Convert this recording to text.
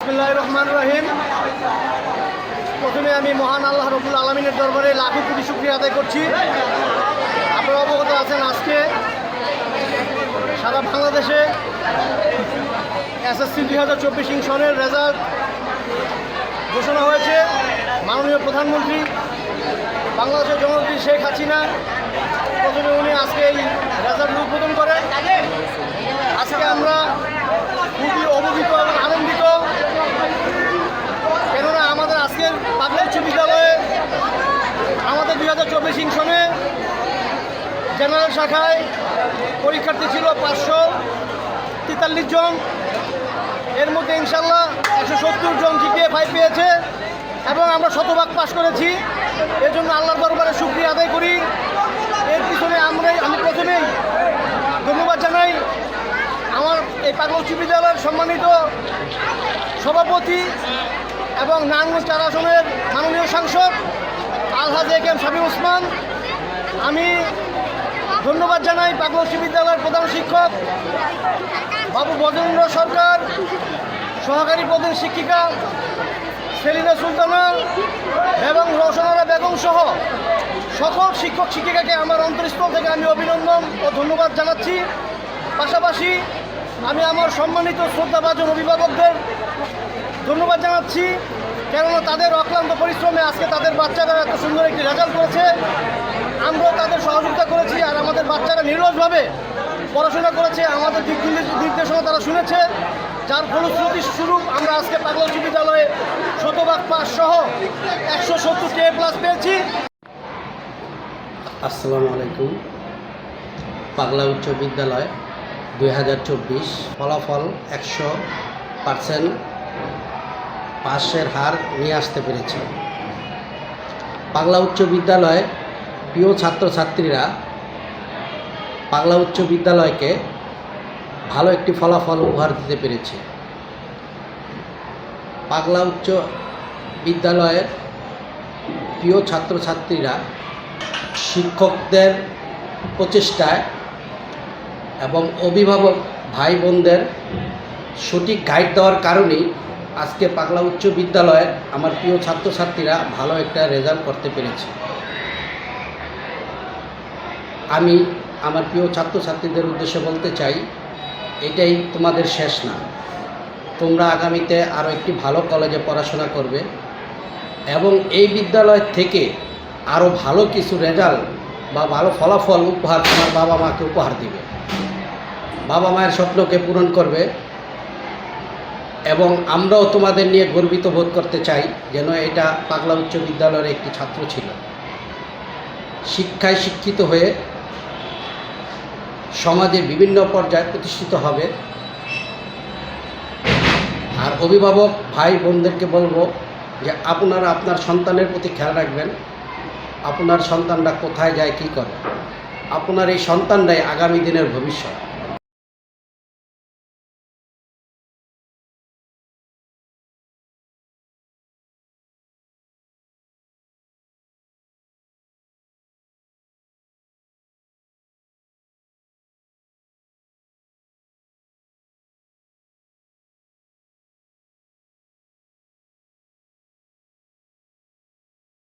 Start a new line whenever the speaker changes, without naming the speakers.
বিসমিল্লাহির রহমানির রহিম। প্রথমে আমি মহান আল্লাহ রব্বুল আলামিনের দরবারে লাখো কোটি শুকরিয়া আদায় করছি। আপনারা অবগত আছেন, আজকে সারা বাংলাদেশে এসএসসি 2024 সনের রেজাল্ট ঘোষণা হয়েছে। মাননীয় প্রধানমন্ত্রী বাংলাদেশের জননেত্রী শেখ হাসিনা প্রথমে উনি আজকে এই রেজাল্ট উদ্বোধন করেন। আজকে আমরা খুবই অবহিত এবং আনন্দিত, কেননা আমাদের আজকের পাবলিক উচ্চ বিদ্যালয়ে আমাদের 2024 সনে জেনারেল শাখায় পরীক্ষার্থী ছিল 543 জন। এর মধ্যে ইনশাল্লাহ 170 জন জিপিএ 5 পেয়েছে এবং আমরা শতভাগ পাশ করেছি। এর জন্য আল্লাহর দরবারে শুকরিয়া আদায় করি। এর পিছনে আমি প্রথমেই ধন্যবাদ জানাই আমার এই পাগলা উচ্চ বিদ্যালয়ের সম্মানিত সভাপতি এবং নারায়ণগঞ্জ 4 আসনের মাননীয় সাংসদ আলহাজ এ কে এম শামীম ওসমান। আমি ধন্যবাদ জানাই পাগলা উচ্চ বিদ্যালয়ের প্রধান শিক্ষক বাবু বজেন্দ্র সরকার, সহকারী প্রধান শিক্ষিকা সেলিনা সুলতানা এবং রোশনারা বেগম সহ সকল শিক্ষক শিক্ষিকাকে আমার অন্তরস্থল থেকে আমি অভিনন্দন ও ধন্যবাদ জানাচ্ছি। পাশাপাশি আমি আমার সম্মানিত শ্রদ্ধাভাজন অভিভাবকদের ধন্যবাদ জানাচ্ছি, কেননা তাদের অক্লান্ত পরিশ্রমে আজকে তাদের বাচ্চারা এত সুন্দর একটি রেজাল্ট করেছে। আমরাও তাদের সহযোগিতা করেছি আর আমাদের বাচ্চারা নিরলসভাবে পড়াশোনা করেছে, আমাদের দিক নির্দেশনা তারা শুনেছে, যার ফলশ্রুতি স্বরূপ আমরা আজকে পাগলা উচ্চ বিদ্যালয়ে শতভাগ পাস সহ 170 প্লাস পেয়েছি।
আসসালামু আলাইকুম। পাগলা উচ্চ বিদ্যালয় 2024 ফলাফল 100% পাশের হার নিয়ে আসতে পেরেছে। পাগলা উচ্চ বিদ্যালয়ে প্রিয় ছাত্রছাত্রীরা পাগলা উচ্চ বিদ্যালয়কে ভালো একটি ফলাফল উপহার দিতে পেরেছে। পাগলা উচ্চ বিদ্যালয়ের প্রিয় ছাত্রছাত্রীরা শিক্ষকদের প্রচেষ্টায় এবং অভিভাবক ভাই বোনদের সঠিক গাইড দেওয়ার কারণেই আজকে পাগলা উচ্চ বিদ্যালয়ে আমার প্রিয় ছাত্রছাত্রীরা ভালো একটা রেজাল্ট করতে পেরেছে। আমি আমার প্রিয় ছাত্রছাত্রীদের উদ্দেশ্যে বলতে চাই, এটাই তোমাদের শেষ না। তোমরা আগামীতে আরও একটি ভালো কলেজে পড়াশোনা করবে এবং এই বিদ্যালয় থেকে আরও ভালো কিছু রেজাল্ট বা ভালো ফলাফল উপহার তোমার বাবা মাকে উপহার দিবে, বাবা মায়ের স্বপ্নকে পূরণ করবে। এবং আমরাও তোমাদের নিয়ে গর্বিত বোধ করতে চাই, যেন এটা পাগলা উচ্চ বিদ্যালয়ের একটি ছাত্র ছিল। শিক্ষায় শিক্ষিত হয়ে সমাজে বিভিন্ন পর্যায়ে প্রতিষ্ঠিত হবে। আর অভিভাবক ভাই বোনদেরকে বলবো যে আপনারা আপনার সন্তানের প্রতি খেয়াল রাখবেন। আপনার সন্তানরা কোথায় যায়, কী করে। আপনার এই সন্তানরাই আগামী দিনের ভবিষ্যৎ।